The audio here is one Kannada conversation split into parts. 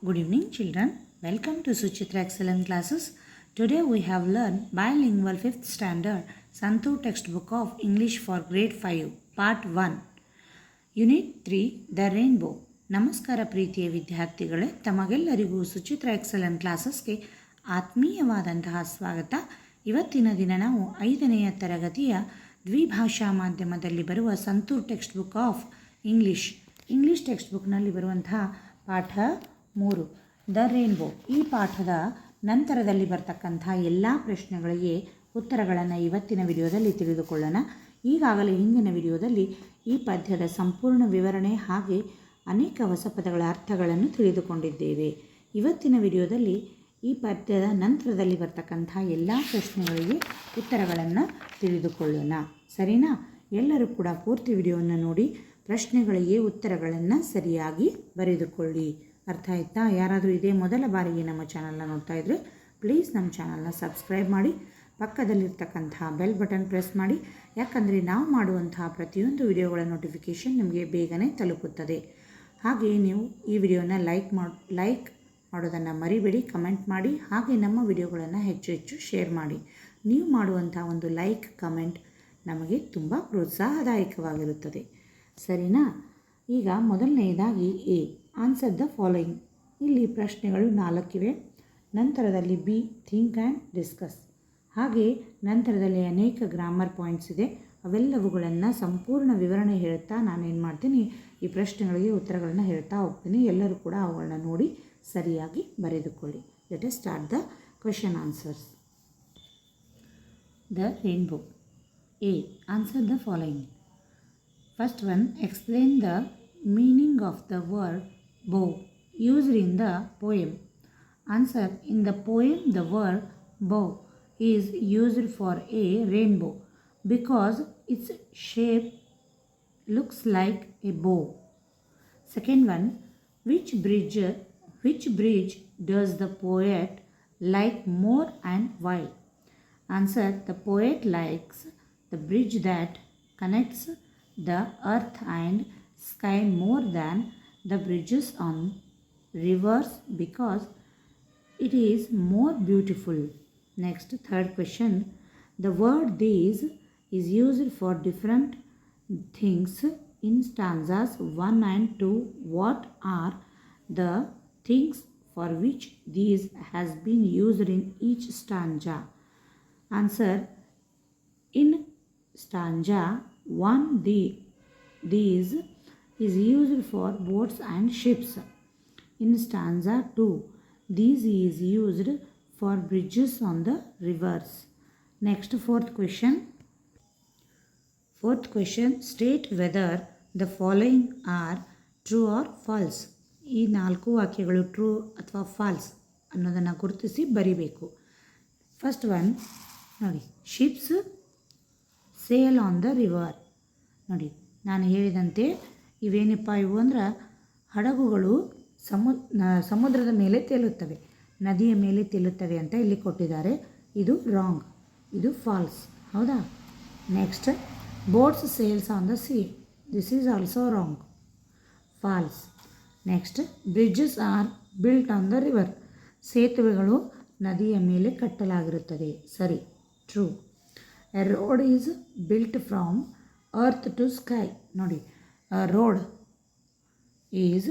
Good evening, children. Welcome to Suchitra Excellent Classes. Today we have learned bilingual 5th standard Santur textbook of English for grade 5, part 1. Unit 3, The Rainbow. ನಮಸ್ಕಾರ ಪ್ರೀತಿಯ ವಿದ್ಯಾರ್ಥಿಗಳೇ, ತಮಗೆಲ್ಲರಿಗೂ ಸುಚಿತ್ರ ಎಕ್ಸಲೆಂಟ್ ಕ್ಲಾಸಸ್ಗೆ ಆತ್ಮೀಯವಾದಂತಹ ಸ್ವಾಗತ. ಇವತ್ತಿನ ದಿನ ನಾವು 5ನೇ ತರಗತಿಯ ದ್ವಿಭಾಷಾ ಮಾಧ್ಯಮದಲ್ಲಿ ಬರುವ santoor text book of English text ಬುಕ್ನಲ್ಲಿ ಬರುವಂತಹ ಪಾಠ 3 ದ ರೇನ್ಬೋ. ಈ ಪಾಠದ ನಂತರದಲ್ಲಿ ಬರ್ತಕ್ಕಂಥ ಎಲ್ಲ ಪ್ರಶ್ನೆಗಳಿಗೆ ಉತ್ತರಗಳನ್ನು ಇವತ್ತಿನ ವಿಡಿಯೋದಲ್ಲಿ ತಿಳಿದುಕೊಳ್ಳೋಣ. ಈಗಾಗಲೇ ಹಿಂದಿನ ವಿಡಿಯೋದಲ್ಲಿ ಈ ಪದ್ಯದ ಸಂಪೂರ್ಣ ವಿವರಣೆ ಹಾಗೆ ಅನೇಕ ಹೊಸ ಪದಗಳ ಅರ್ಥಗಳನ್ನು ತಿಳಿದುಕೊಂಡಿದ್ದೇವೆ. ಇವತ್ತಿನ ವಿಡಿಯೋದಲ್ಲಿ ಈ ಪದ್ಯದ ನಂತರದಲ್ಲಿ ಬರ್ತಕ್ಕಂಥ ಎಲ್ಲ ಪ್ರಶ್ನೆಗಳಿಗೆ ಉತ್ತರಗಳನ್ನು ತಿಳಿದುಕೊಳ್ಳೋಣ. ಸರಿನಾ? ಎಲ್ಲರೂ ಕೂಡ ಪೂರ್ತಿ ವಿಡಿಯೋವನ್ನು ನೋಡಿ ಪ್ರಶ್ನೆಗಳಿಗೆ ಉತ್ತರಗಳನ್ನು ಸರಿಯಾಗಿ ಬರೆದುಕೊಳ್ಳಿ. ಅರ್ಥ ಆಯ್ತಾ? ಯಾರಾದರೂ ಇದೇ ಮೊದಲ ಬಾರಿಗೆ ನಮ್ಮ ಚಾನಲ್ನ ನೋಡ್ತಾ ಇದ್ದರೆ ಪ್ಲೀಸ್ ನಮ್ಮ ಚಾನಲ್ನ ಸಬ್ಸ್ಕ್ರೈಬ್ ಮಾಡಿ, ಪಕ್ಕದಲ್ಲಿರ್ತಕ್ಕಂತಹ ಬೆಲ್ ಬಟನ್ ಪ್ರೆಸ್ ಮಾಡಿ. ಯಾಕಂದರೆ ನಾವು ಮಾಡುವಂತಹ ಪ್ರತಿಯೊಂದು ವಿಡಿಯೋಗಳ ನೋಟಿಫಿಕೇಷನ್ ನಿಮಗೆ ಬೇಗನೆ ತಲುಪುತ್ತದೆ. ಹಾಗೆಯೇ ನೀವು ಈ ವಿಡಿಯೋನ ಲೈಕ್ ಮಾಡೋದನ್ನು ಮರಿಬೇಡಿ, ಕಮೆಂಟ್ ಮಾಡಿ. ಹಾಗೆ ನಮ್ಮ ವಿಡಿಯೋಗಳನ್ನು ಹೆಚ್ಚು ಶೇರ್ ಮಾಡಿ. ನೀವು ಮಾಡುವಂಥ ಒಂದು ಲೈಕ್ ಕಮೆಂಟ್ ನಮಗೆ ತುಂಬ ಪ್ರೋತ್ಸಾಹದಾಯಕವಾಗಿರುತ್ತದೆ. ಸರಿನಾ? ಈಗ ಮೊದಲನೆಯದಾಗಿ ಎ, ಆನ್ಸರ್ ದ ಫಾಲೋಯಿಂಗ್. ಇಲ್ಲಿ ಪ್ರಶ್ನೆಗಳು 4 ಇವೆ. ನಂತರದಲ್ಲಿ ಬಿ, ಥಿಂಕ್ ಆ್ಯಂಡ್ ಡಿಸ್ಕಸ್. ಹಾಗೆ ನಂತರದಲ್ಲಿ ಅನೇಕ ಗ್ರಾಮರ್ ಪಾಯಿಂಟ್ಸ್ ಇದೆ. ಅವೆಲ್ಲವುಗಳನ್ನು ಸಂಪೂರ್ಣ ವಿವರಣೆ ಹೇಳ್ತಾ ನಾನೇನು ಮಾಡ್ತೀನಿ, ಈ ಪ್ರಶ್ನೆಗಳಿಗೆ ಉತ್ತರಗಳನ್ನು ಹೇಳ್ತಾ ಹೋಗ್ತೀನಿ. ಎಲ್ಲರೂ ಕೂಡ ಅವುಗಳನ್ನ ನೋಡಿ ಸರಿಯಾಗಿ ಬರೆದುಕೊಳ್ಳಿ. Let us start the question answers. The rainbow. A, answer the following. First one, explain the meaning of the word bow used in the poem. Answer: in the poem, the word bow is used for a rainbow because its shape looks like a bow. Second one, which bridge does the poet like more and why? Answer: the poet likes the bridge that connects the earth and sky more than the bridges on rivers because it is more beautiful. Next, third question. The word these is used for different things in stanzas 1 and 2. What are the things for which these has been used in each stanza? Answer: in stanza 1, these is used for boats and ships. In stanza 2, these is used for bridges on the rivers. Next, fourth question. State whether the following are true or false. ಈ 4 ವಾಕ್ಯಗಳು ಟ್ರೂ ಅಥವಾ ಫಾಲ್ಸ್ ಅನ್ನೋದನ್ನು ಗುರುತಿಸಿ ಬರಿಬೇಕು. ಫಸ್ಟ್ ಒನ್ ನೋಡಿ, ships sale on the river. ನೋಡಿ, ನಾನು ಹೇಳಿದಂತೆ ಇವೇನಪ್ಪ ಇವು ಅಂದ್ರೆ ಹಡಗುಗಳು ಸಮುದ್ರದ ಮೇಲೆ ತೇಲುತ್ತವೆ, ನದಿಯ ಮೇಲೆ ತೇಲುತ್ತವೆ ಅಂತ ಇಲ್ಲಿ ಕೊಟ್ಟಿದ್ದಾರೆ. ಇದು ರಾಂಗ್, ಇದು ಫಾಲ್ಸ್. ಹೌದಾ? Next, boats sails on the sea. This is also wrong, false. Next, bridges are built on the river. ಸೇತುವೆಗಳು ನದಿಯ ಮೇಲೆ ಕಟ್ಟಲಾಗಿರುತ್ತದೆ. ಸರಿ, true. A road is built from earth to sky. ನೋಡಿ, a road is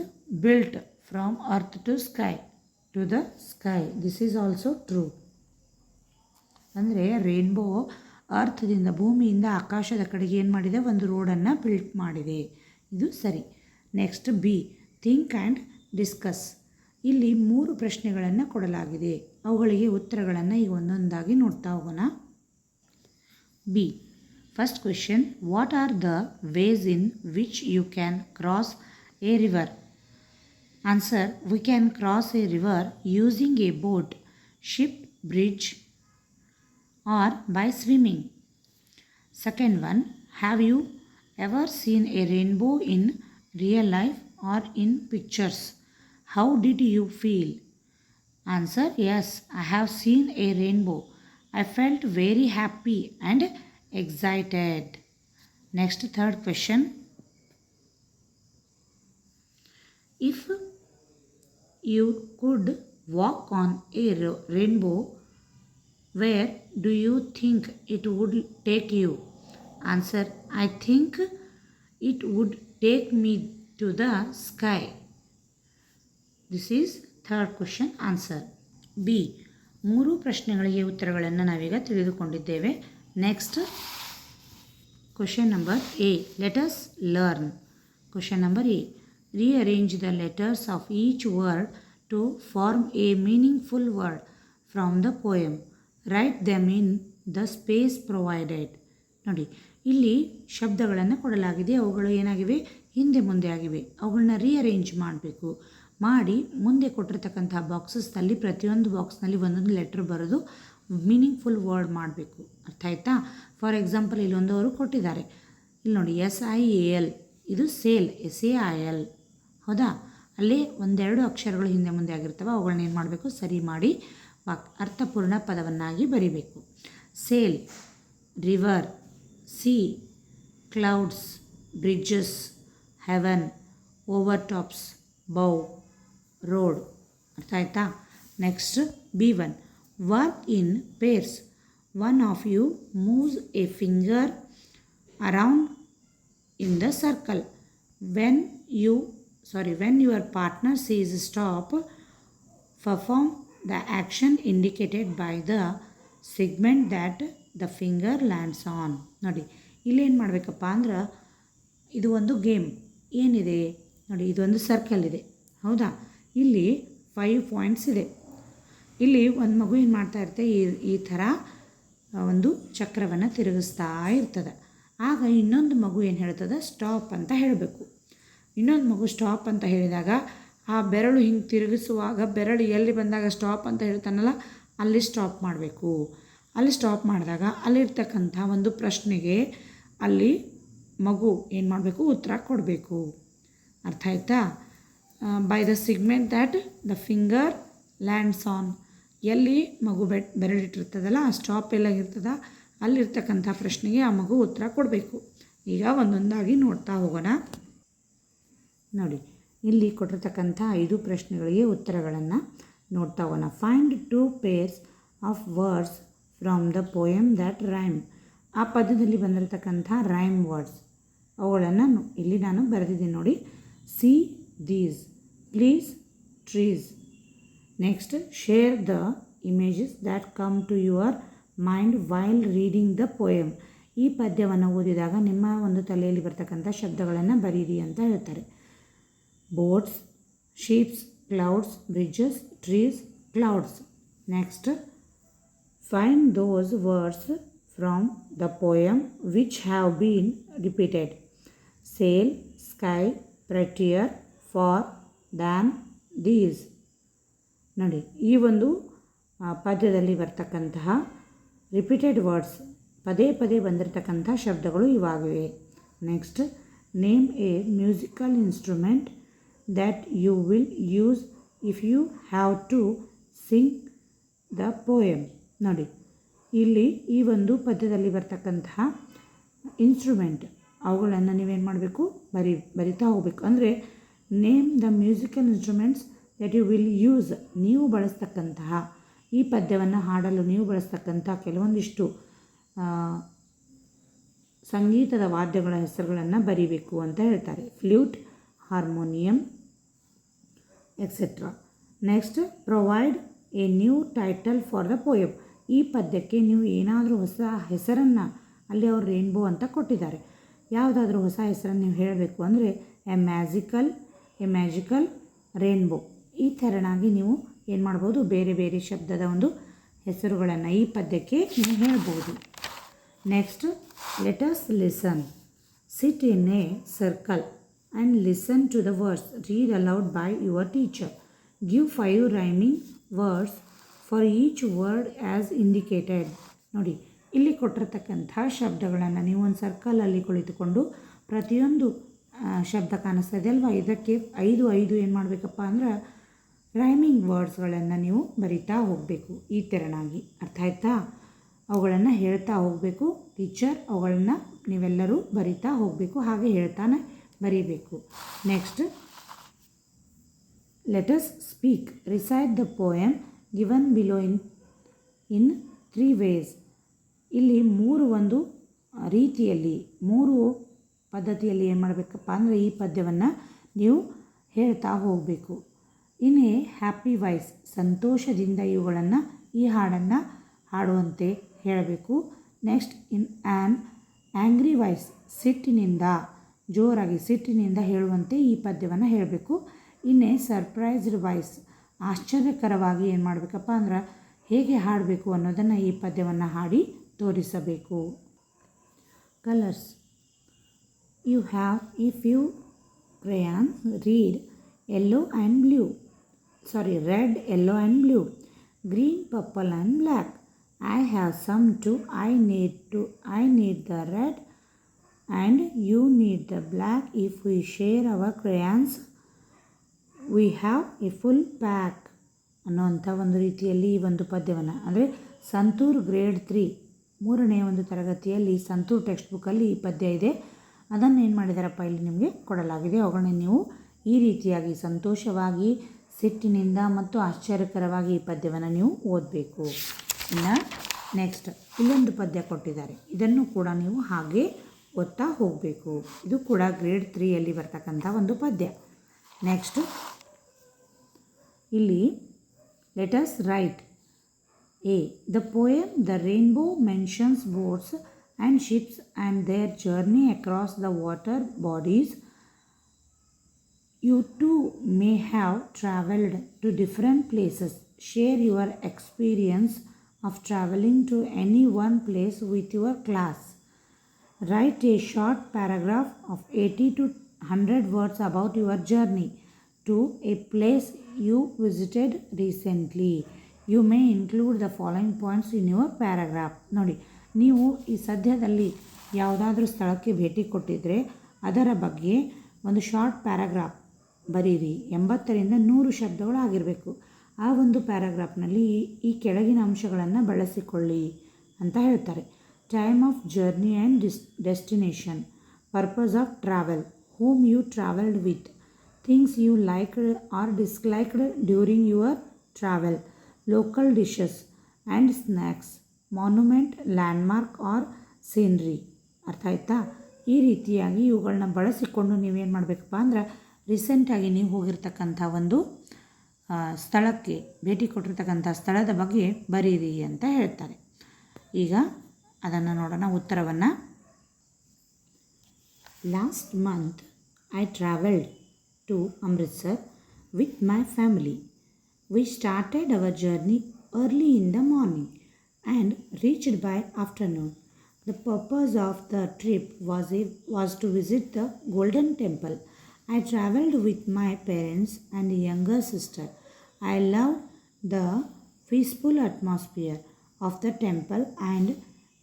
built from earth to sky to the sky. This is also true. ಅಂದರೆ ರೇನ್ಬೋ ಅರ್ಥದಿಂದ ಭೂಮಿಯಿಂದ ಆಕಾಶದ ಕಡೆಗೆ ಏನು ಮಾಡಿದೆ, ಒಂದು ರೋಡನ್ನು ಬಿಲ್ಟ್ ಮಾಡಿದೆ. ಇದು ಸರಿ. Next B, think and discuss. ಇಲ್ಲಿ 3 ಪ್ರಶ್ನೆಗಳನ್ನು ಕೊಡಲಾಗಿದೆ. ಅವುಗಳಿಗೆ ಉತ್ತರಗಳನ್ನು ಈಗ ಒಂದೊಂದಾಗಿ ನೋಡ್ತಾ ಹೋಗೋಣ. B, first question, what are the ways in which you can cross a river? Answer: we can cross a river using a boat, ship, bridge or by swimming. Second one, have you ever seen a rainbow in real life or in pictures? How did you feel? Answer: yes, I have seen a rainbow. I felt very happy and excited. Next, third question. If you could walk on a rainbow, where do you think it would take you? Answer: I think it would take me to the sky. This is third question answer. B. 3 ಪ್ರಶ್ನೆಗಳಿಗೆ ಉತ್ತರಗಳನ್ನು ನಾವೀಗ ತಿಳಿದುಕೊಂಡಿದ್ದೇವೆ. Next question number A. Let us learn. Question number A. Rearrange the letters of each word to form a meaningful word from the poem. Write them in the space provided. ನೋಡಿ, ಇಲ್ಲಿ ಶಬ್ದಗಳನ್ನು ಕೊಡಲಾಗಿದೆ. ಅವುಗಳು ಏನಾಗಿವೆ? ಹಿಂದೆ ಮುಂದೆ ಆಗಿವೆ. ಅವುಗಳನ್ನ ರೀಅರೇಂಜ್ ಮಾಡಬೇಕು. ಮಾಡಿ ಮುಂದೆ ಕೊಟ್ಟಿರ್ತಕ್ಕಂಥ ಬಾಕ್ಸಸ್ನಲ್ಲಿ ಪ್ರತಿಯೊಂದು ಬಾಕ್ಸ್ನಲ್ಲಿ ಒಂದೊಂದು ಲೆಟ್ರ್ ಬರೋದು ಮೀನಿಂಗ್ಫುಲ್ ವರ್ಡ್ ಮಾಡಬೇಕು. ಅರ್ಥ ಆಯ್ತಾ? ಫಾರ್ ಎಕ್ಸಾಂಪಲ್ ಇಲ್ಲೊಂದು ಅವರು ಕೊಟ್ಟಿದ್ದಾರೆ. ಇಲ್ಲಿ ನೋಡಿ, SIAL, ಇದು ಸೇಲ್, SAIL. ಹೌದಾ? ಅಲ್ಲೇ ಒಂದೆರಡು ಅಕ್ಷರಗಳು ಹಿಂದೆ ಮುಂದೆ ಆಗಿರ್ತವೆ. ಅವುಗಳನ್ನ ಏನು ಮಾಡಬೇಕು? ಸರಿ ಮಾಡಿ ಅರ್ಥಪೂರ್ಣ ಪದವನ್ನಾಗಿ ಬರಿಬೇಕು. Sail, river, sea, clouds, bridges, heaven, over tops, bow, road. ಅರ್ಥ ಆಯ್ತಾ? Next B1. Work in pairs. One of you moves a finger around in the circle. When your partner says stop, perform the action indicated by the segment that the finger lands on. ನೋಡಿ, ಇಲ್ಲೇನು ಮಾಡಬೇಕಪ್ಪ ಅಂದ್ರೆ, ಇದು ಒಂದು ಗೇಮ್ ಏನಿದೆ ನೋಡಿ, ಇದೊಂದು ಸರ್ಕಲ್ ಇದೆ. ಹೌದಾ? ಇಲ್ಲಿ 5 ಪಾಯಿಂಟ್ಸ್ ಇದೆ. ಇಲ್ಲಿ ಒಂದು ಮಗು ಏನು ಮಾಡ್ತಾ ಇರುತ್ತೆ, ಈ ಥರ ಒಂದು ಚಕ್ರವನ್ನು ತಿರುಗಿಸ್ತಾ ಇರ್ತದೆ. ಆಗ ಇನ್ನೊಂದು ಮಗು ಏನು ಹೇಳ್ತದೆ? ಸ್ಟಾಪ್ ಅಂತ ಹೇಳಬೇಕು. ಇನ್ನೊಂದು ಮಗು ಸ್ಟಾಪ್ ಅಂತ ಹೇಳಿದಾಗ ಆ ಬೆರಳು ಹಿಂಗೆ ತಿರುಗಿಸುವಾಗ ಬೆರಳು ಎಲ್ಲಿ ಬಂದಾಗ ಸ್ಟಾಪ್ ಅಂತ ಹೇಳ್ತಾನಲ್ಲ, ಅಲ್ಲಿ ಸ್ಟಾಪ್ ಮಾಡಬೇಕು. ಅಲ್ಲಿ ಸ್ಟಾಪ್ ಮಾಡಿದಾಗ ಅಲ್ಲಿರ್ತಕ್ಕಂಥ ಒಂದು ಪ್ರಶ್ನೆಗೆ ಅಲ್ಲಿ ಮಗು ಏನು ಮಾಡಬೇಕು? ಉತ್ತರ ಕೊಡಬೇಕು. ಅರ್ಥ ಆಯ್ತಾ? By the segment that the finger lands on. ಎಲ್ಲಿ ಮಗು ಬೆರಳಿಟ್ಟಿರ್ತದಲ್ಲ, ಆ ಸ್ಟಾಪ್ ಎಲ್ಲಾಗಿರ್ತದ ಅಲ್ಲಿರ್ತಕ್ಕಂಥ ಪ್ರಶ್ನೆಗೆ ಆ ಮಗು ಉತ್ತರ ಕೊಡಬೇಕು. ಈಗ ಒಂದೊಂದಾಗಿ ನೋಡ್ತಾ ಹೋಗೋಣ. ನೋಡಿ, ಇಲ್ಲಿ ಕೊಟ್ಟಿರ್ತಕ್ಕಂಥ 5 ಪ್ರಶ್ನೆಗಳಿಗೆ ಉತ್ತರಗಳನ್ನು ನೋಡ್ತಾ ಹೋಗೋಣ. Find 2 pairs of words from the poem that rhyme. ಆ ಪದ್ಯದಲ್ಲಿ ಬಂದಿರತಕ್ಕಂಥ ರೈಮ್ ವರ್ಡ್ಸ್ ಅವುಗಳನ್ನು ಇಲ್ಲಿ ನಾನು ಬರೆದಿದ್ದೀನಿ ನೋಡಿ. See these, please, trees. Next, share the images that come to your mind while reading the poem. ಈ ಪದ್ಯವನ್ನು ಓದಿದಾಗ ನಿಮ್ಮ ಒಂದು ತಲೆಯಲ್ಲಿ ಬರ್ತಕ್ಕಂಥ ಶಬ್ದಗಳನ್ನು ಬರೀರಿ ಅಂತ ಹೇಳ್ತಾರೆ. Boats, sheeps, clouds, bridges, trees, clouds. Next, find those words from the poem which have been repeated. Sail, sky, prettier, far, than, these. ನೋಡಿ, ಈ ಒಂದು ಪದ್ಯದಲ್ಲಿ ಬರ್ತಕ್ಕಂತಹ ರಿಪೀಟೆಡ್ ವರ್ಡ್ಸ್, ಪದೇ ಪದೇ ಬಂದಿರತಕ್ಕಂಥ ಶಬ್ದಗಳು ಇವಾಗಿವೆ. Next, name a musical instrument that you will use if you have to sing the poem. ನೋಡಿ, ಇಲ್ಲಿ ಈ ಒಂದು ಪದ್ಯದಲ್ಲಿ ಬರ್ತಕ್ಕಂತಹ ಇನ್ಸ್ಟ್ರೂಮೆಂಟ್ ಅವುಗಳನ್ನು ನೀವೇನು ಮಾಡಬೇಕು? ಬರಿತಾ ಹೋಗಬೇಕು. ಅಂದರೆ name the musical instruments that you will use. ನೀವು ಬಳಸ್ತಕ್ಕಂತಹ, ಈ ಪದ್ಯವನ್ನು ಹಾಡಲು ನೀವು ಬಳಸ್ತಕ್ಕಂಥ ಕೆಲವೊಂದಿಷ್ಟು ಸಂಗೀತದ ವಾದ್ಯಗಳ ಹೆಸರುಗಳನ್ನು ಬರಿಬೇಕು ಅಂತ ಹೇಳ್ತಾರೆ. Flute, harmonium, etcetera. Next, provide A new title for the poem. ಈ ಪದ್ಯಕ್ಕೆ ನೀವು ಏನಾದರೂ ಹೊಸ ಹೆಸರನ್ನು, ಅಲ್ಲಿ ಅವರು ರೇನ್ಬೋ ಅಂತ ಕೊಟ್ಟಿದ್ದಾರೆ, ಯಾವುದಾದ್ರೂ ಹೊಸ ಹೆಸರನ್ನು ನೀವು ಹೇಳಬೇಕು ಅಂದರೆ ಎ ಮ್ಯಾಜಿಕಲ್ ರೇನ್ಬೋ. ಈ ಥರನಾಗಿ ನೀವು ಏನು ಮಾಡ್ಬೋದು? ಬೇರೆ ಬೇರೆ ಶಬ್ದದ ಒಂದು ಹೆಸರುಗಳನ್ನು ಈ ಪದ್ಯಕ್ಕೆ ನೀವು ಹೇಳ್ಬೋದು. Next, let us listen. Sit in a circle and listen to the words read aloud by your teacher. Give 5 rhyming words for each word as indicated. ನೋಡಿ, ಇಲ್ಲಿ ಕೊಟ್ಟಿರ್ತಕ್ಕಂಥ ಶಬ್ದಗಳನ್ನು ನೀವು ಒಂದು ಸರ್ಕಲಲ್ಲಿ ಕುಳಿತುಕೊಂಡು ಪ್ರತಿಯೊಂದು ಶಬ್ದ ಕಾಣಿಸ್ತಾ ಇದೆ ಅಲ್ವಾ, ಇದಕ್ಕೆ 5 ಏನು ಮಾಡಬೇಕಪ್ಪ ಅಂದ್ರೆ ರೈಮಿಂಗ್ ವರ್ಡ್ಸ್ಗಳನ್ನು ನೀವು ಬರಿತಾ ಹೋಗಬೇಕು. ಈ ತೆರನಾಗಿ. ಅರ್ಥ ಆಯ್ತಾ? ಅವುಗಳನ್ನು ಹೇಳ್ತಾ ಹೋಗಬೇಕು. ಟೀಚರ್ ಅವುಗಳನ್ನು ನೀವೆಲ್ಲರೂ ಬರಿತಾ ಹೋಗಬೇಕು, ಹಾಗೆ ಹೇಳ್ತಾನೆ ಬರೀಬೇಕು. Next, Let us speak. Recite the poem given below in 3 ways. ಇಲ್ಲಿ ಒಂದು ರೀತಿಯಲ್ಲಿ 3 ಪದ್ಧತಿಯಲ್ಲಿ ಏನು ಮಾಡಬೇಕಪ್ಪ ಅಂದರೆ ಈ ಪದ್ಯವನ್ನು ನೀವು ಹೇಳ್ತಾ ಹೋಗಬೇಕು. ಇನ್ ಎ ಹ್ಯಾಪಿ ವಾಯ್ಸ್, ಸಂತೋಷದಿಂದ ಈ ಹಾಡನ್ನು ಹಾಡುವಂತೆ ಹೇಳಬೇಕು. Next, in an angry voice, ಜೋರಾಗಿ ಸಿಟ್ಟಿನಿಂದ ಹೇಳುವಂತೆ ಈ ಪದ್ಯವನ್ನು ಹೇಳಬೇಕು. ಇನ್ ಎ ಸರ್ಪ್ರೈಸ್ಡ್ ವಾಯ್ಸ್, ಆಶ್ಚರ್ಯಕರವಾಗಿ ಏನು ಮಾಡಬೇಕಪ್ಪ ಅಂದ್ರೆ ಹೇಗೆ ಹಾಡಬೇಕು ಅನ್ನೋದನ್ನು ಈ ಪದ್ಯವನ್ನು ಹಾಡಿ ತೋರಿಸಬೇಕು. Colours. You have a few crayons. Read yellow and blue. Red, yellow and blue. Green, purple and black. I have some too. I need the red and you need the black. If we share our crayons, we have a full pack. ಅನ್ನೋಂಥ ಒಂದು ರೀತಿಯಲ್ಲಿ ಈ ಒಂದು ಪದ್ಯವನ್ನು ಅಂದರೆ ಸಂತೂರ್ ಗ್ರೇಡ್ 3 3ನೇ ಒಂದು ತರಗತಿಯಲ್ಲಿ ಸಂತೂರ್ ಟೆಕ್ಸ್ಟ್ ಬುಕ್ಕಲ್ಲಿ ಈ ಪದ್ಯ ಇದೆ. ಅದನ್ನು ಏನು ಮಾಡಿದಾರಪ್ಪ ಇಲ್ಲಿ ನಿಮಗೆ ಕೊಡಲಾಗಿದೆ. ಅವುಗಳನ್ನ ನೀವು ಈ ರೀತಿಯಾಗಿ ಸಂತೋಷವಾಗಿ ಸಿಟ್ಟಿನಿಂದ ಮತ್ತು ಆಶ್ಚರ್ಯಕರವಾಗಿ ಈ ಪದ್ಯವನ್ನು ನೀವು ಓದಬೇಕು. ಇನ್ನು ನೆಕ್ಸ್ಟ್ ಇಲ್ಲೊಂದು ಪದ್ಯ ಕೊಟ್ಟಿದ್ದಾರೆ, ಇದನ್ನು ಕೂಡ ನೀವು ಹಾಗೆ ಓದ್ತಾ ಹೋಗಬೇಕು. ಇದು ಕೂಡ ಗ್ರೇಡ್ 3ಯಲ್ಲಿ ಬರ್ತಕ್ಕಂಥ ಒಂದು ಪದ್ಯ. ನೆಕ್ಸ್ಟ್ ಇಲ್ಲಿ let us right. A. The poem The Rainbow mentions boats and ships and their journey across the water bodies. You too may have travelled to different places. Share your experience of travelling to any one place with your class. Write a short paragraph of 80 to 100 words about your journey to a place you visited recently. You may include the following points in your paragraph. ನೋಡಿ, ನೀವು ಈ ಸದ್ಯದಲ್ಲಿ ಯಾವುದಾದ್ರೂ ಸ್ಥಳಕ್ಕೆ ಭೇಟಿ ಕೊಟ್ಟಿದ್ದರೆ ಅದರ ಬಗ್ಗೆ ಒಂದು ಶಾರ್ಟ್ ಪ್ಯಾರಾಗ್ರಾಫ್ ಬರೀರಿ. 80ರಿಂದ 100 ಶಬ್ದಗಳು ಆಗಿರಬೇಕು. ಆ ಒಂದು ಪ್ಯಾರಾಗ್ರಾಫ್ನಲ್ಲಿ ಈ ಕೆಳಗಿನ ಅಂಶಗಳನ್ನು ಬಳಸಿಕೊಳ್ಳಿ ಅಂತ ಹೇಳ್ತಾರೆ. Time of journey and destination, purpose of travel, whom you traveled with, things you liked or disliked during your travel, local dishes and snacks, monument, landmark or scenery. ಅರ್ಥ ಆಯ್ತಾ? ಈ ರೀತಿಯಾಗಿ ಇವುಗಳನ್ನ ಬಳಸಿಕೊಂಡು ನೀವೇನು ಮಾಡಬೇಕಪ್ಪ ಅಂದ್ರೆ ರೀಸೆಂಟಾಗಿ ನೀವು ಹೋಗಿರ್ತಕ್ಕಂಥ ಒಂದು ಸ್ಥಳಕ್ಕೆ ಭೇಟಿ ಕೊಟ್ಟಿರ್ತಕ್ಕಂಥ ಸ್ಥಳದ ಬಗ್ಗೆ ಬರೀರಿ ಅಂತ ಹೇಳ್ತಾರೆ. ಈಗ ಅದನ್ನು ನೋಡೋಣ ಉತ್ತರವನ್ನು. Last month I traveled to Amritsar with my family. We started our journey early in the morning and reached by afternoon. The purpose of the trip was to visit the Golden Temple. I traveled with my parents and a younger sister. I loved the peaceful atmosphere of the temple and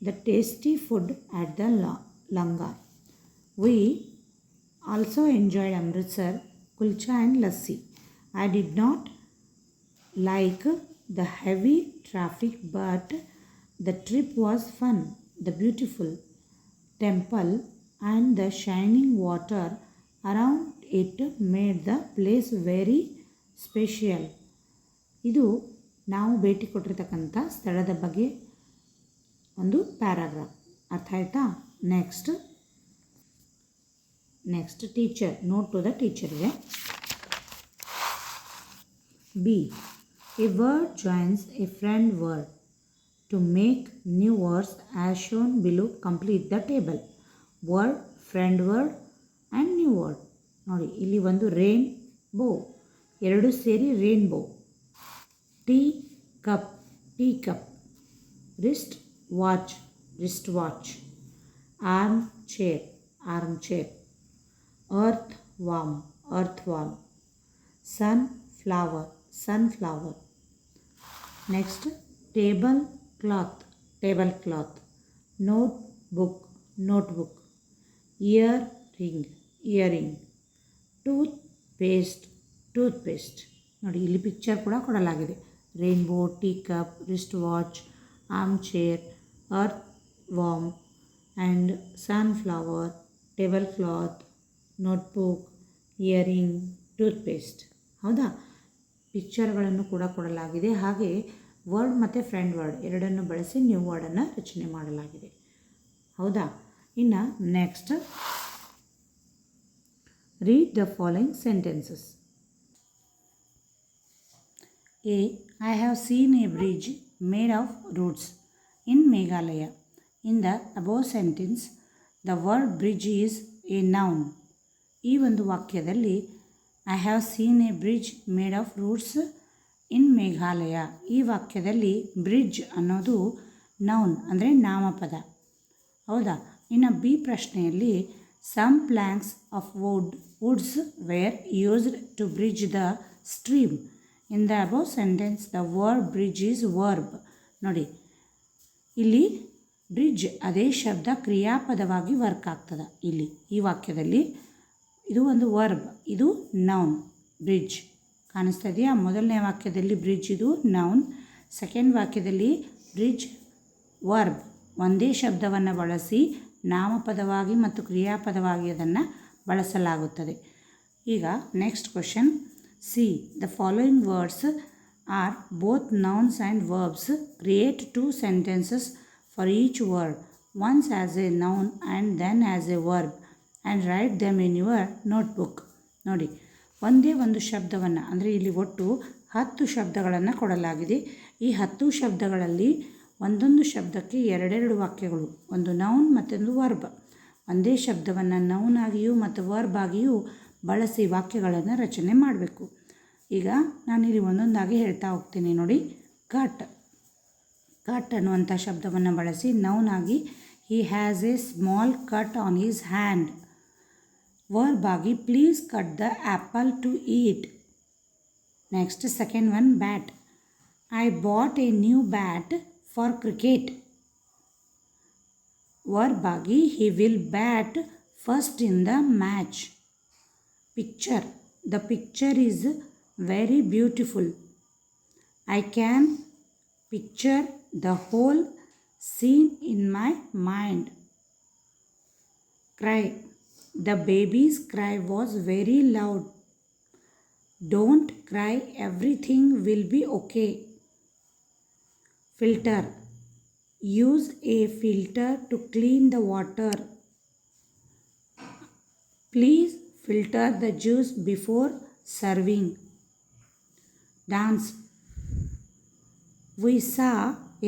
the tasty food at the langar. We also enjoyed Amritsar kulcha and lassi. I did not like the heavy traffic, but the trip was fun. The beautiful temple and the shining water around it made the place very special. ಇದು ನಾವು ಭೇಟಿ ಕೊಟ್ಟಿರ್ತಕ್ಕಂಥ ಸ್ಥಳದ ಬಗ್ಗೆ ಒಂದು ಪ್ಯಾರಾಗ್ರಾಫ್. ಅರ್ಥ ಆಯ್ತಾ? Next teacher, note to the ಟೀಚರ್ಗೆ. B. A word joins a friend word. To make new words as shown below, complete the table. Word, friend word and new word. ನೋಡಿ, ಇಲ್ಲಿ ಒಂದು ರೇನ್ಬೋ, ಎರಡು ಸೇರಿ rainbow. Tea cup, tea cup. Wrist watch, wrist watch. Arm chair, arm chair. Earth worm, earth worm. Sun flower, sunflower. Next table cloth, table cloth. Note book, notebook. Ear ring, earring. Tooth paste, tooth paste. ನೋಡಿ, ಇಲ್ಲಿ ಪಿಕ್ಚರ್ ಕೂಡ ಕೊಡಲಾಗಿದೆ. Rainbow, tea cup, wrist watch, arm chair, earth worm and sunflower, table cloth, notebook, earring, tooth paste. ಹೌದಾ? ಪಿಕ್ಚರ್ಗಳನ್ನು ಕೂಡ ಕೊಡಲಾಗಿದೆ. ಹಾಗೆ ವರ್ಡ್ ಮತ್ತು ಫ್ರೆಂಡ್ ವರ್ಡ್ ಎರಡನ್ನು ಬಳಸಿ ನ್ಯೂ ವರ್ಡನ್ನು ರಚನೆ ಮಾಡಲಾಗಿದೆ. ಹೌದಾ? ಇನ್ನು next, read the following sentences. A. I have seen a bridge made of roots in Meghalaya. In the above sentence, the word bridge is a noun. ಈ ಒಂದು ವಾಕ್ಯದಲ್ಲಿ I have seen a bridge made of roots in Meghalaya. ಈ ವಾಕ್ಯದಲ್ಲಿ ಬ್ರಿಡ್ಜ್ ಅನ್ನೋದು ನೌನ್ ಅಂದರೆ ನಾಮಪದ. ಹೌದಾ? ಇನ್ನು ಬಿ ಪ್ರಶ್ನೆಯಲ್ಲಿ some planks of woods were used to bridge the stream. In the above sentence, the word bridge is verb. ನೋಡಿ, ಇಲ್ಲಿ ಬ್ರಿಡ್ಜ್ ಅದೇ ಶಬ್ದ ಕ್ರಿಯಾಪದವಾಗಿ ವರ್ಕ್ ಆಗ್ತದೆ. ಇಲ್ಲಿ ಈ ವಾಕ್ಯದಲ್ಲಿ ಇದು ಒಂದು ವರ್ಬ್, ಇದು ನೌನ್. ಬ್ರಿಡ್ಜ್ ಕಾಣಿಸ್ತಾ ಇದೆಯಾ? ಮೊದಲನೇ ವಾಕ್ಯದಲ್ಲಿ ಬ್ರಿಡ್ಜ್ ಇದು ನೌನ್, ಸೆಕೆಂಡ್ ವಾಕ್ಯದಲ್ಲಿ ಬ್ರಿಡ್ಜ್ ವರ್ಬ್. ಒಂದೇ ಶಬ್ದವನ್ನು ಬಳಸಿ ನಾಮಪದವಾಗಿ ಮತ್ತು ಕ್ರಿಯಾಪದವಾಗಿ ಅದನ್ನು ಬಳಸಲಾಗುತ್ತದೆ. ಈಗ next question. See, the following words are both nouns and verbs. Create 2 sentences for each word, once as a noun and then as a verb, and write them in your notebook. ನೋಡಿ, ಒಂದೇ ಒಂದು ಶಬ್ದವನ್ನು ಅಂದರೆ ಇಲ್ಲಿ ಒಟ್ಟು 10 ಶಬ್ದಗಳನ್ನು ಕೊಡಲಾಗಿದೆ. ಈ 10 ಶಬ್ದಗಳಲ್ಲಿ ಒಂದೊಂದು ಶಬ್ದಕ್ಕೆ ಎರಡೆರಡು ವಾಕ್ಯಗಳು, ಒಂದು ನೌನ್ ಮತ್ತೊಂದು ವರ್ಬ್. ಒಂದೇ ಶಬ್ದವನ್ನು ನೌನ್ ಆಗಿಯೂ ಮತ್ತು ವರ್ಬ್ ಆಗಿಯೂ ಬಳಸಿ ವಾಕ್ಯಗಳನ್ನು ರಚನೆ ಮಾಡಬೇಕು. ಈಗ ನಾನಿಲ್ಲಿ ಒಂದೊಂದಾಗಿ ಹೇಳ್ತಾ ಹೋಗ್ತೀನಿ ನೋಡಿ. ಕಟ್ ಅನ್ನುವಂಥ ಶಬ್ದವನ್ನು ಬಳಸಿ ನೌನ್ ಆಗಿ he has a small cut on his hand. Verb ಆಗಿ please cut the apple to eat. Next second one bat. I bought a new bat for cricket. Verb ಆಗಿ he will bat first in the match. Picture. The picture is very beautiful. I can picture the whole scene in my mind. Cry. The baby's cry was very loud. Don't cry, everything will be okay. Filter. Use a filter to clean the water. Please filter the juice before serving. Dance. We saw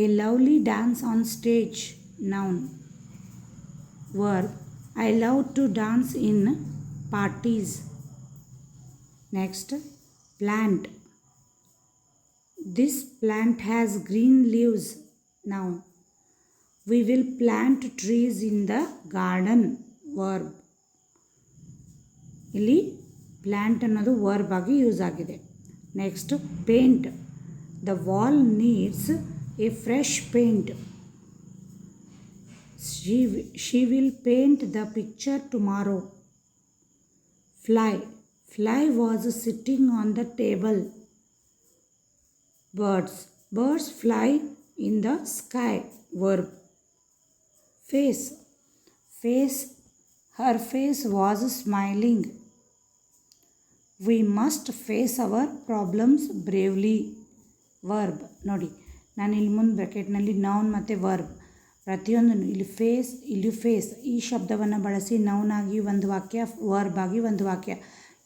a lovely dance on stage. Noun. Verb. I love to dance in parties. Next, plant. This plant has green leaves. Noun. We will plant trees in the garden. Verb. ಇಲ್ಲಿ ಪ್ಲ್ಯಾಂಟ್ ಅನ್ನೋದು ವರ್ಬ್ ಆಗಿ ಯೂಸ್ ಆಗಿದೆ. Next, paint. The wall needs a fresh paint. She will paint the picture tomorrow. Fly was sitting on the table. Birds fly in the sky. Verb. Face her face was smiling. We must face our problems bravely. Verb. ನೋಡಿ, ನಾನು ಇಲ್ಲಿ ಮುಂದೆ ಬ್ರ್ಯಾಕೆಟ್ನಲ್ಲಿ ನೌನ್ ಮತ್ತು ವರ್ಬ್ ಪ್ರತಿಯೊಂದು ಇಲ್ಲಿ ಫೇಸ್ ಈ ಶಬ್ದವನ್ನು ಬಳಸಿ ನೌನ್ ಆಗಿ ಒಂದು ವಾಕ್ಯ, ವರ್ಬ್ ಆಗಿ ಒಂದು ವಾಕ್ಯ,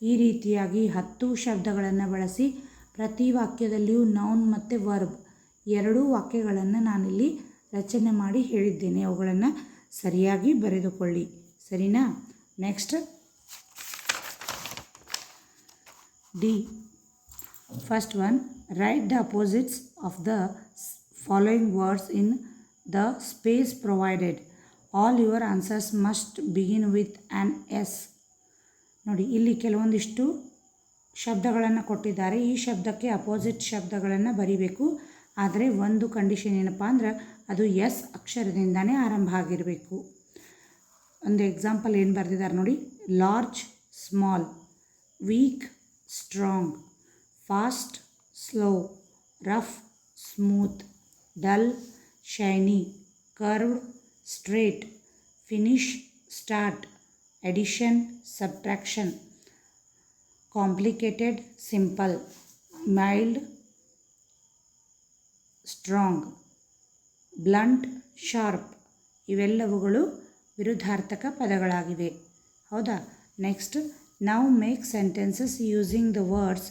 ಈ ರೀತಿಯಾಗಿ 10 ಶಬ್ದಗಳನ್ನು ಬಳಸಿ ಪ್ರತಿ ವಾಕ್ಯದಲ್ಲಿಯೂ ನೌನ್ ಮತ್ತು ವರ್ಬ್ ಎರಡೂ ವಾಕ್ಯಗಳನ್ನು ನಾನಿಲ್ಲಿ ರಚನೆ ಮಾಡಿ ಹೇಳಿದ್ದೇನೆ. ಅವುಗಳನ್ನು ಸರಿಯಾಗಿ ಬರೆದುಕೊಳ್ಳಿ. ಸರಿನಾ? Next D. First one, write the opposites of the following words in the space provided. All your answers must begin with an S. ನೋಡಿ, ಇಲ್ಲಿ ಕೆಲವೊಂದಿಷ್ಟು ಶಬ್ದಗಳನ್ನು ಕೊಟ್ಟಿದ್ದಾರೆ. ಈ ಶಬ್ದಕ್ಕೆ ಅಪೋಸಿಟ್ ಶಬ್ದಗಳನ್ನು ಬರೀಬೇಕು. ಆದರೆ ಒಂದು ಕಂಡೀಷನ್ ಏನಪ್ಪ ಅಂದ್ರೆ ಅದು ಎಸ್ ಅಕ್ಷರದಿಂದನೇ ಆರಂಭ ಆಗಿರಬೇಕು. ಒಂದು ಎಕ್ಸಾಂಪಲ್ ಏನು ಬರೆದಿದ್ದಾರೆ ನೋಡಿ. Large small, weak strong, fast slow, rough smooth, dull shiny, curved straight, finish start, addition subtraction, complicated simple. Mild, strong, blunt, sharp ಇವೆಲ್ಲವುಗಳು ವಿರುದ್ಧಾರ್ಥಕ ಪದಗಳಾಗಿವೆ. ಹೌದಾ? Next, now make sentences using the words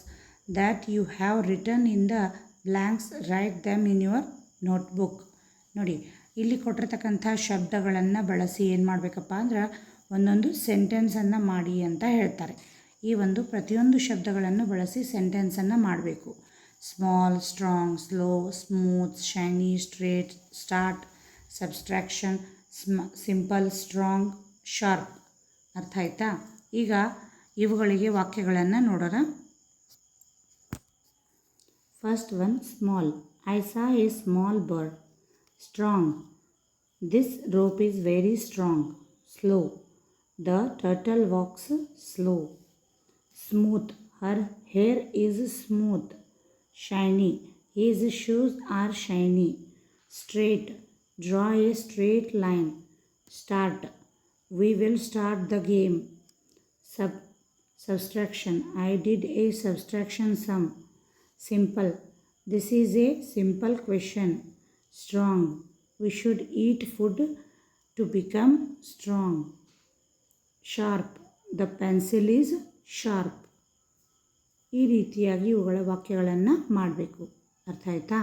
that you have return in the blanks, write them in your notebook. ನೋಡಿ, ಇಲ್ಲಿ ಕೊಟ್ಟಿರ್ತಕ್ಕಂಥ ಶಬ್ದಗಳನ್ನು ಬಳಸಿ ಏನು ಮಾಡಬೇಕಪ್ಪ ಅಂದ್ರೆ ಒಂದೊಂದು ಸೆಂಟೆನ್ಸನ್ನು ಮಾಡಿ ಅಂತ ಹೇಳ್ತಾರೆ. ಈ ಒಂದು ಪ್ರತಿಯೊಂದು ಶಬ್ದಗಳನ್ನು ಬಳಸಿ ಸೆಂಟೆನ್ಸನ್ನು ಮಾಡಬೇಕು. Small, strong, slow, smooth, shiny, straight, start, subtraction, simple, strong, sharp. ಅರ್ಥ ಆಯ್ತಾ? ಈಗ ಇವುಗಳಿಗೆ ವಾಕ್ಯಗಳನ್ನು ನೋಡೋಣ. First one, small. I saw A small bird. Strong. This rope is very strong. Slow. The turtle walks slow. Smooth. Har hair is smooth. Shiny. His shoes are shiny. Straight. Draw a straight line. Start. We will start the game. Subtraction. I did a subtraction sum. Simple. This is a simple question. Strong. We should eat food to become strong. Sharp. The pencil is sharp. ಈ ರೀತಿಯಾಗಿ ಇವುಗಳ ವಾಕ್ಯಗಳನ್ನು ಮಾಡಬೇಕು. ಅರ್ಥ ಆಯ್ತಾ?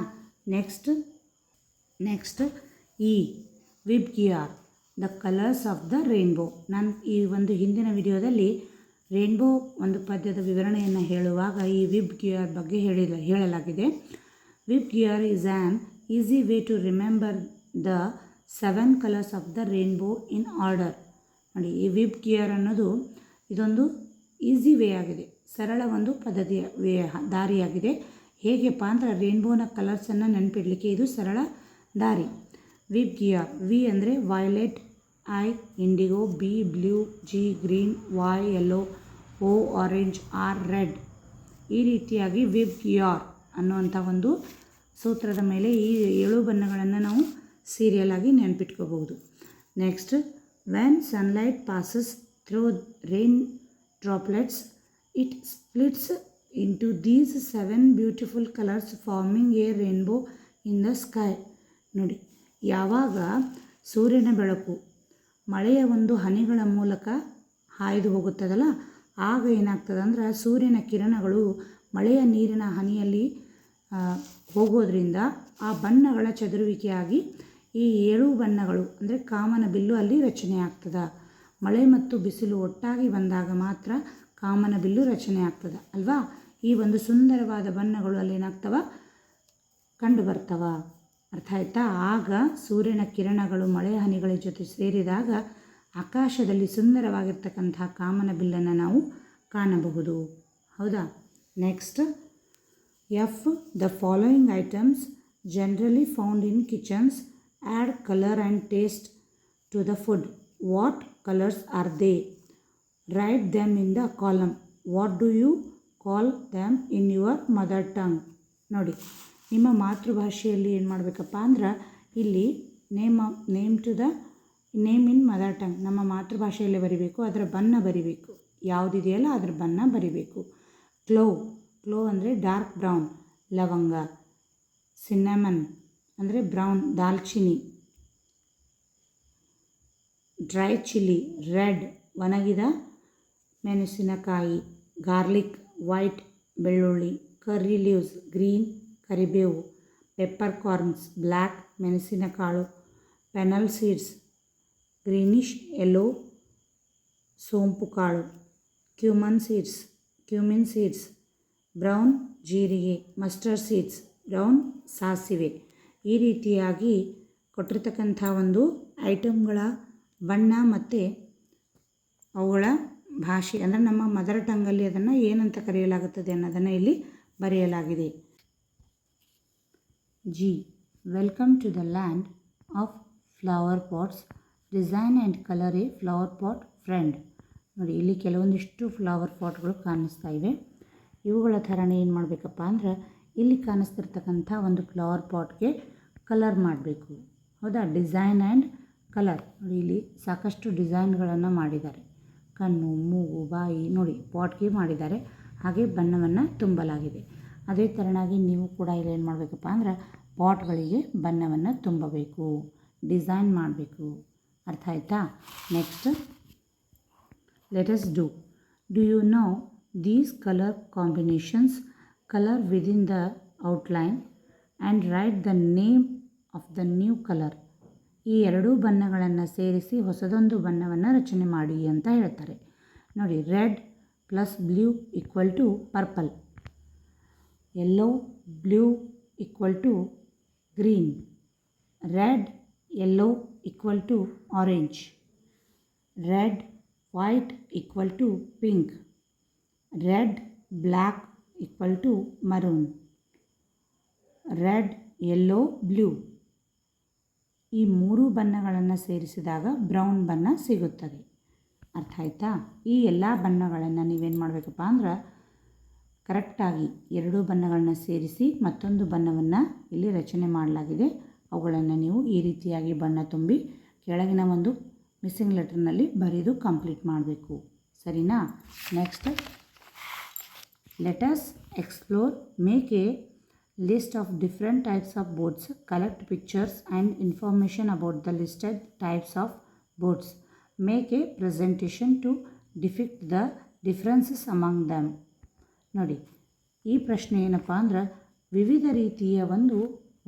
ನೆಕ್ಸ್ಟ್ ಈ VIBGYOR, the colours of the rainbow. ನಾನು ಈ ಒಂದು ಹಿಂದಿನ ವಿಡಿಯೋದಲ್ಲಿ ರೇನ್ಬೋ ಒಂದು ಪದ್ಯದ ವಿವರಣೆಯನ್ನು ಹೇಳುವಾಗ ಈ ವಿಬ್ ಗಿಯಾರ್ ಬಗ್ಗೆ ಹೇಳಲಾಗಿದೆ. VIBGYOR is an easy way to remember the 7 colours of the rainbow in order. ನೋಡಿ, ಈ ವಿಬ್ ಗಿಯಾರ್ ಅನ್ನೋದು ಇದೊಂದು ಈಸಿ ವೇ ಆಗಿದೆ, ಸರಳ ಒಂದು ಪದ್ಧತಿಯ ದಾರಿಯಾಗಿದೆ. ಹೇಗೆಪ್ಪ ಅಂದರೆ ರೇನ್ಬೋನ ಕಲರ್ಸನ್ನು ನೆನಪಿಡಲಿಕ್ಕೆ ಇದು ಸರಳ ದಾರಿ. VIBGYOR. ವಿ ಅಂದರೆ violet, I indigo, B blue, G green, Y yellow, O orange, R red. ಈ ರೀತಿಯಾಗಿ ವಿಬ್ ಗಿಯಾರ್ ಅನ್ನುವಂಥ ಒಂದು ಸೂತ್ರದ ಮೇಲೆ ಈ 7 ಬಣ್ಣಗಳನ್ನು ನಾವು ಸೀರಿಯಲ್ ಆಗಿ ನೆನಪಿಟ್ಕೋಬಹುದು. Next, when sunlight passes through rain droplets, it splits into these 7 beautiful colors forming a rainbow in the sky. ನೋಡಿ, ಯಾವಾಗ ಸೂರ್ಯನ ಬೆಳಕು ಮಳೆಯ ಒಂದು ಹನಿಗಳ ಮೂಲಕ ಹಾಯ್ದು ಹೋಗುತ್ತದಲ್ಲ, ಆಗ ಏನಾಗ್ತದೆ ಅಂದ್ರೆ ಸೂರ್ಯನ ಕಿರಣಗಳು ಮಳೆಯ ನೀರಿನ ಹನಿಯಲ್ಲಿ ಹೋಗೋದ್ರಿಂದ ಆ ಬಣ್ಣಗಳ ಚದುರುವಿಕೆಯಾಗಿ ಈ 7 ಬಣ್ಣಗಳು ಅಂದರೆ ಕಾಮನ ಬಿಲ್ಲು ಅಲ್ಲಿ ರಚನೆ ಆಗ್ತದೆ. ಮಳೆ ಮತ್ತು ಬಿಸಿಲು ಒಟ್ಟಾಗಿ ಬಂದಾಗ ಮಾತ್ರ ಕಾಮನ ಬಿಲ್ಲು ರಚನೆ ಆಗ್ತದೆ ಅಲ್ವಾ? ಈ ಒಂದು ಸುಂದರವಾದ ಬಣ್ಣಗಳು ಅಲ್ಲಿ ಏನಾಗ್ತವ, ಕಂಡು ಬರ್ತವ. ಅರ್ಥ ಆಯ್ತಾ? ಆಗ ಸೂರ್ಯನ ಕಿರಣಗಳು ಮಳೆ ಹನಿಗಳ ಜೊತೆ ಸೇರಿದಾಗ ಆಕಾಶದಲ್ಲಿ ಸುಂದರವಾಗಿರ್ತಕ್ಕಂಥ ಕಾಮನ ಬಿಲ್ಲನ್ನು ನಾವು ಕಾಣಬಹುದು. ಹೌದಾ? Next, F. The following items generally found in kitchens add colour and taste to the food. What colours are they? Write them in the column. What do you call them in your mother tongue? ನೋಡಿ, ನಿಮ್ಮ ಮಾತೃಭಾಷೆಯಲ್ಲಿ ಏನು ಮಾಡಬೇಕಪ್ಪ ಅಂದ್ರೆ ಇಲ್ಲಿ ನೇಮ್ ಇನ್ ಮದರ್ ಟಂಗ್ ನಮ್ಮ ಮಾತೃಭಾಷೆಯಲ್ಲಿ ಬರಿಬೇಕು. ಅದರ ಬಣ್ಣ ಬರಿಬೇಕು. ಯಾವುದಿದೆಯಲ್ಲ ಅದರ ಬಣ್ಣ ಬರಿಬೇಕು. ಕ್ಲೋ ಅಂದರೆ ಡಾರ್ಕ್ ಬ್ರೌನ್, ಲವಂಗ. ಸಿನ್ನಮನ್ ಅಂದರೆ ಬ್ರೌನ್, ದಾಲ್ಚಿನಿ. ಡ್ರೈ ಚಿಲ್ಲಿ, ರೆಡ್, ಒಣಗಿದ ಮೆಣಸಿನಕಾಯಿ. ಗಾರ್ಲಿಕ್, ವೈಟ್, ಬೆಳ್ಳುಳ್ಳಿ. ಕರ್ರಿ ಲೀವ್ಸ್, ಗ್ರೀನ್, ಕರಿಬೇವು. ಪೆಪ್ಪರ್ ಕಾರ್ನ್ಸ್, ಬ್ಲ್ಯಾಕ್, ಮೆಣಸಿನಕಾಳು. ಫೆನಲ್ ಸೀಡ್ಸ್, ಗ್ರೀನಿಶ್ ಯೆಲ್ಲೋ, ಸೋಂಪು ಕಾಳು. ಕ್ಯೂಮಿನ್ ಸೀಡ್ಸ್, ಬ್ರೌನ್, ಜೀರಿಗೆ. ಮಸ್ಟರ್ಡ್ ಸೀಡ್ಸ್, ಬ್ರೌನ್, ಸಾಸಿವೆ. ಈ ರೀತಿಯಾಗಿ ಕೊಟ್ಟಿರ್ತಕ್ಕಂಥ ಒಂದು ಐಟಮ್ಗಳ ಬಣ್ಣ ಮತ್ತು ಅವುಗಳ ಭಾಷೆ ಅಂದರೆ ನಮ್ಮ ಮದರ್ ಟಂಗಲ್ಲಿ ಅದನ್ನು ಏನಂತ ಕರೆಯಲಾಗುತ್ತದೆ ಅನ್ನೋದನ್ನು ಇಲ್ಲಿ ಬರೆಯಲಾಗಿದೆ. G. Welcome to the land of flower pots. Design and colour a flower pot friend. ನೋಡಿ, ಇಲ್ಲಿ ಕೆಲವೊಂದಿಷ್ಟು ಫ್ಲವರ್ ಪಾಟ್ಗಳು ಕಾಣಿಸ್ತಾ ಇವೆ. ಇವುಗಳ ಥರನೇ ಏನು ಮಾಡಬೇಕಪ್ಪ ಅಂದ್ರೆ ಇಲ್ಲಿ ಕಾಣಿಸ್ತಿರ್ತಕ್ಕಂಥ ಒಂದು ಫ್ಲವರ್ ಪಾಟ್ಗೆ ಕಲರ್ ಮಾಡಬೇಕು. ಹೌದಾ? Design and colour. ನೋಡಿ, ಇಲ್ಲಿ ಸಾಕಷ್ಟು ಡಿಸೈನ್ಗಳನ್ನು ಮಾಡಿದ್ದಾರೆ. ಕಣ್ಣು, ಮೂಗು, ಬಾಯಿ ನೋಡಿ ಪಾಟ್ಗೆ ಮಾಡಿದ್ದಾರೆ. ಹಾಗೆ ಬಣ್ಣವನ್ನು ತುಂಬಲಾಗಿದೆ. ಅದೇ ಥರನಾಗಿ ನೀವು ಕೂಡ ಇಲ್ಲಿ ಏನು ಮಾಡಬೇಕಪ್ಪ ಅಂದ್ರೆ ಪಾಟ್ಗಳಿಗೆ ಬಣ್ಣವನ್ನು ತುಂಬಬೇಕು, ಡಿಸೈನ್ ಮಾಡಬೇಕು. ಅರ್ಥ ಆಯ್ತಾ? Next let us do you know these colour combinations, colour within the outline and write the name of the new colour. ಈ ಎರಡೂ ಬಣ್ಣಗಳನ್ನು ಸೇರಿಸಿ ಹೊಸದೊಂದು ಬಣ್ಣವನ್ನು ರಚನೆ ಮಾಡಿ ಅಂತ ಹೇಳ್ತಾರೆ. ನೋಡಿ, red plus blue equal to purple, yellow blue equal to green, red yellow equal to orange, red white equal to pink, red black equal to maroon, red yellow blue. ಈ ಮೂರು ಬಣ್ಣಗಳನ್ನು ಸೇರಿಸಿದಾಗ ಬ್ರೌನ್ ಬಣ್ಣ ಸಿಗುತ್ತದೆ. ಅರ್ಥ ಆಯ್ತಾ? ಈ ಎಲ್ಲ ಬಣ್ಣಗಳನ್ನು ನೀವೇನು ಮಾಡಬೇಕಪ್ಪ ಅಂದ್ರೆ ಕರೆಕ್ಟಾಗಿ ಎರಡೂ ಬಣ್ಣಗಳನ್ನ ಸೇರಿಸಿ ಮತ್ತೊಂದು ಬಣ್ಣವನ್ನು ಇಲ್ಲಿ ರಚನೆ ಮಾಡಲಾಗಿದೆ. ಅವುಗಳನ್ನು ನೀವು ಈ ರೀತಿಯಾಗಿ ಬಣ್ಣ ತುಂಬಿ ಕೆಳಗಿನ ಒಂದು ಮಿಸ್ಸಿಂಗ್ ಲೆಟರ್ನಲ್ಲಿ ಬರೆದು ಕಂಪ್ಲೀಟ್ ಮಾಡಬೇಕು. ಸರಿನಾ? Next let us explore. Make A list of different types of boats, collect pictures and information about the listed types of boats, make a presentation to depict the differences among them. ನೋಡಿ, ಈ ಪ್ರಶ್ನೆ ಏನಪ್ಪ ಅಂದ್ರೆ ವಿವಿಧ ರೀತಿಯ ಒಂದು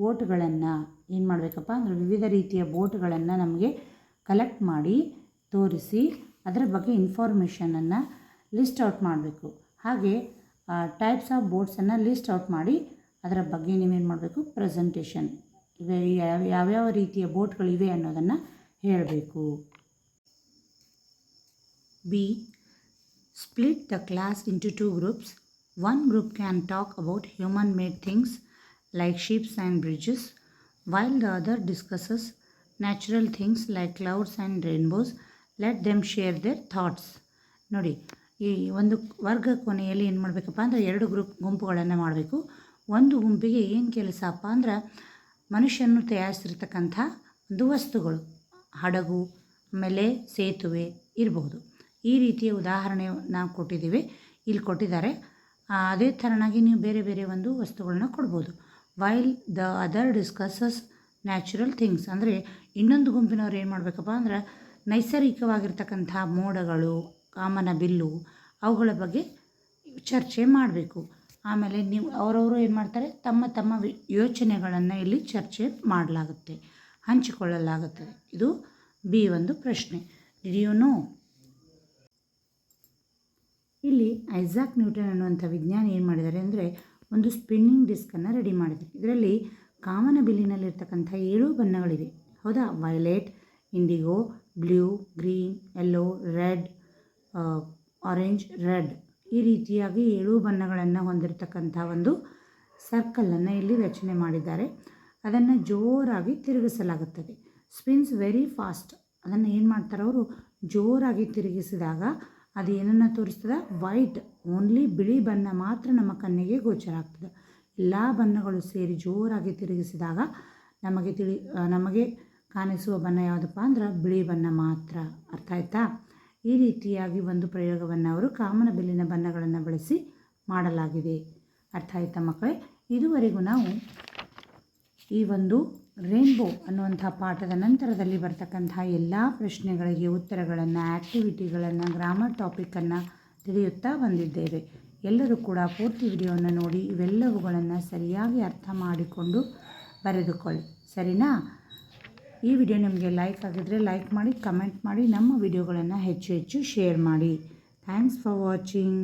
ಬೋಟ್ಗಳನ್ನು ಏನು ಮಾಡಬೇಕಪ್ಪ ಅಂದ್ರೆ ವಿವಿಧ ರೀತಿಯ ಬೋಟ್ಗಳನ್ನು ನಮಗೆ ಕಲೆಕ್ಟ್ ಮಾಡಿ ತೋರಿಸಿ ಅದರ ಬಗ್ಗೆ ಇನ್ಫಾರ್ಮೇಷನನ್ನು ಲಿಸ್ಟ್ ಔಟ್ ಮಾಡಬೇಕು. ಹಾಗೆ ಟೈಪ್ಸ್ ಆಫ್ ಬೋಟ್ಸನ್ನು ಲಿಸ್ಟ್ ಔಟ್ ಮಾಡಿ ಅದರ ಬಗ್ಗೆ ನೀವೇನು ಮಾಡಬೇಕು, ಪ್ರೆಸೆಂಟೇಷನ್ ಯಾವ್ಯಾವ ರೀತಿಯ ಬೋಟ್ಗಳಿವೆ ಅನ್ನೋದನ್ನು ಹೇಳಬೇಕು. B, split the class into 2 groups. One group can talk about human made things like ships and bridges, while the other discusses natural things like clouds and rainbows. Let them share their thoughts. ನೋಡಿ, ಈ ಒಂದು ವರ್ಗ ಕೊನೆಯಲ್ಲಿ ಏನು ಮಾಡಬೇಕಪ್ಪ ಅಂದರೆ 2 ಗುಂಪುಗಳನ್ನು ಮಾಡಬೇಕು. ಒಂದು ಗುಂಪಿಗೆ ಏನು ಕೆಲಸಪ್ಪ ಅಂದ್ರೆ ಮನುಷ್ಯನು ತಯಾರಿಸಿರ್ತಕ್ಕಂಥ ಒಂದು ವಸ್ತುಗಳು, ಹಡಗು, ಆಮೇಲೆ ಸೇತುವೆ ಇರಬಹುದು. ಈ ರೀತಿಯ ಉದಾಹರಣೆ ನಾವು ಕೊಟ್ಟಿದ್ದೀವಿ, ಇಲ್ಲಿ ಕೊಟ್ಟಿದ್ದಾರೆ. ಅದೇ ಥರನಾಗಿ ನೀವು ಬೇರೆ ಬೇರೆ ಒಂದು ವಸ್ತುಗಳನ್ನ ಕೊಡ್ಬೋದು. While the other discusses natural things ಅಂದರೆ ಇನ್ನೊಂದು ಗುಂಪಿನವ್ರು ಏನು ಮಾಡಬೇಕಪ್ಪ ಅಂದ್ರೆ ನೈಸರ್ಗಿಕವಾಗಿರ್ತಕ್ಕಂಥ ಮೋಡಗಳು, ಕಾಮನ ಬಿಲ್ಲು, ಅವುಗಳ ಬಗ್ಗೆ ಚರ್ಚೆ ಮಾಡಬೇಕು. ಆಮೇಲೆ ನೀವು ಅವರವರು ಏನು ಮಾಡ್ತಾರೆ, ತಮ್ಮ ತಮ್ಮ ಯೋಚನೆಗಳನ್ನು ಇಲ್ಲಿ ಚರ್ಚೆ ಮಾಡಲಾಗುತ್ತೆ, ಹಂಚಿಕೊಳ್ಳಲಾಗುತ್ತದೆ. ಇದು ಬಿ ಒಂದು ಪ್ರಶ್ನೆ. Did you know? ಇಲ್ಲಿ ಐಸಾಕ್ ನ್ಯೂಟನ್ ಅನ್ನುವಂಥ ವಿಜ್ಞಾನಿ ಏನು ಮಾಡಿದ್ದಾರೆ ಅಂದರೆ ಒಂದು ಸ್ಪಿನ್ನಿಂಗ್ ಡಿಸ್ಕನ್ನು ರೆಡಿ ಮಾಡಿದ್ದಾರೆ. ಇದರಲ್ಲಿ ಕಾಮನ ಬಿಲ್ಲಿನಲ್ಲಿರ್ತಕ್ಕಂಥ 7 ಬಣ್ಣಗಳಿವೆ. ಹೌದಾ? Violet, IndiGo, blue, green, yellow, red, orange, red. ಈ ರೀತಿಯಾಗಿ 7 ಬಣ್ಣಗಳನ್ನು ಹೊಂದಿರತಕ್ಕಂಥ ಒಂದು ಸರ್ಕಲನ್ನು ಇಲ್ಲಿ ರಚನೆ ಮಾಡಿದ್ದಾರೆ. ಅದನ್ನು ಜೋರಾಗಿ ತಿರುಗಿಸಲಾಗುತ್ತದೆ. Spins very fast. ಅದನ್ನು ಏನು ಮಾಡ್ತಾರೆ ಅವರು, ಜೋರಾಗಿ ತಿರುಗಿಸಿದಾಗ ಅದು ಏನನ್ನು ತೋರಿಸ್ತದೆ, ವೈಟ್, ಓನ್ಲಿ ಬಿಳಿ ಬಣ್ಣ ಮಾತ್ರ ನಮ್ಮ ಕಣ್ಣಿಗೆ ಗೋಚರ ಆಗ್ತದೆ. ಎಲ್ಲ ಬಣ್ಣಗಳು ಸೇರಿ ಜೋರಾಗಿ ತಿರುಗಿಸಿದಾಗ ನಮಗೆ ಕಾಣಿಸುವ ಬಣ್ಣ ಯಾವುದಪ್ಪ ಅಂದ್ರೆ ಬಿಳಿ ಬಣ್ಣ ಮಾತ್ರ. ಅರ್ಥ ಆಯ್ತಾ? ಈ ರೀತಿಯಾಗಿ ಒಂದು ಪ್ರಯೋಗವನ್ನು ಅವರು ಕಾಮನ ಬಿಲ್ಲಿನ ಬಣ್ಣಗಳನ್ನು ಬಳಸಿ ಮಾಡಲಾಗಿದೆ. ಅರ್ಥ ಆಯ್ತಾ ಮಕ್ಕಳೇ? ಇದುವರೆಗೂ ನಾವು ಈ ಒಂದು ರೇನ್ಬೋ ಅನ್ನುವಂಥ ಪಾಠದ ನಂತರದಲ್ಲಿ ಬರ್ತಕ್ಕಂಥ ಎಲ್ಲ ಪ್ರಶ್ನೆಗಳಿಗೆ ಉತ್ತರಗಳನ್ನು, ಆ್ಯಕ್ಟಿವಿಟಿಗಳನ್ನು, ಗ್ರಾಮರ್ ಟಾಪಿಕನ್ನು ತಿಳಿಯುತ್ತಾ ಬಂದಿದ್ದೇವೆ. ಎಲ್ಲರೂ ಕೂಡ ಪೂರ್ತಿ ವಿಡಿಯೋವನ್ನು ನೋಡಿ ಇವೆಲ್ಲವುಗಳನ್ನು ಸರಿಯಾಗಿ ಅರ್ಥ ಮಾಡಿಕೊಂಡು ಬರೆದುಕೊಳ್ಳಿ. ಸರಿನಾ? ಈ ವಿಡಿಯೋ ನಿಮಗೆ ಲೈಕ್ ಆಗಿದ್ದರೆ ಲೈಕ್ ಮಾಡಿ, ಕಮೆಂಟ್ ಮಾಡಿ, ನಮ್ಮ ವಿಡಿಯೋಗಳನ್ನು ಹೆಚ್ಚು ಹೆಚ್ಚು ಶೇರ್ ಮಾಡಿ. Thanks for watching.